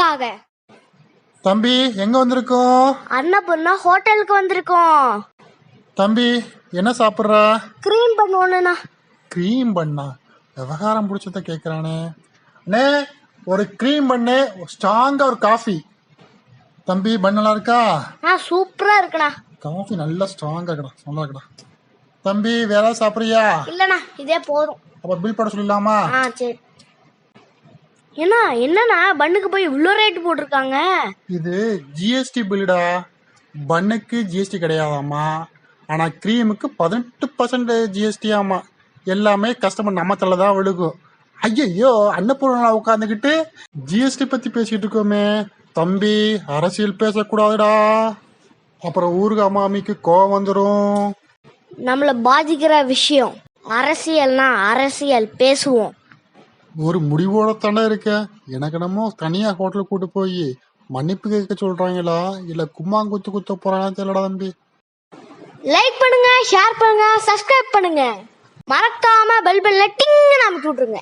பேசுறதுக்காக. தம்பி எங்க வந்திருக்கோம்? அன்னபூர்ணா ஹோட்டலுக்கு வந்திருக்கோம். தம்பி என்ன சாப்பிட்ற? கிரீம் பண்ணுவோண்ணா. க்ரீம் பண்ணா? விவகாரம் பிடிச்சத கேட்குறானே. அண்ணே ஒரு க்ரீம் பண்ணு, ஸ்ட்ராங்கா ஒரு காஃபி. தம்பி பண்ண நல்லா இருக்கா? சூப்பரா இருக்குண்ணா. காஃபி நல்லா ஸ்ட்ராங்கா இருக்குடா, நல்லா இருக்குடா. தம்பி வேற ஏதாவது சாப்பிட்றியா? இல்லண்ணா இதே போதும். அப்ப பில் போட சொல்லிடலாமா? சரி. என்னண்ணா பண்ணுக்கு போய் இவ்வளோ ரேட் போட்டிருக்காங்க? இது ஜிஎஸ்டி பில்லுடா. பண்ணுக்கு ஜிஎஸ்டி கிடையாதாமா, ஆனா க்ரீமுக்கு 18% ஜிஎஸ்டி ஆமா. எல்லாமே கஸ்டமர் நம்ம தலை தான் விழுகும். ஐயோ அன்னபூர்ணா உட்காந்துக்கிட்டு ஜிஎஸ்டி பத்தி பேசிக்கிட்டு இருக்கோமே. தம்பி அரசியல் பேசக்கூடாதுடா, அப்புறம் ஊருக்கு அம்மாமிக்கு கோவம் வந்துடும். நம்மள பாதிக்கிற விஷயம் அரசியல்னா அரசியல் பேசுவோம். ஒரு முடிவோட தானே இருக்க. எனக்கு என்னமோ தனியா ஹோட்டலுக்கு கூட்டு போய் மன்னிப்பு கேட்க சொல்றாங்களா இல்ல கும்மாங்குத்து குத்த போறானா தெரியலடா தம்பி. லைக் பண்ணுங்க, ஷேர் பண்ணுங்க, சப்ஸ்கிரைப் பண்ணுங்க, மறக்காம பெல் பெல்ல டிங்னு அமுக்கி விட்டுருங்க.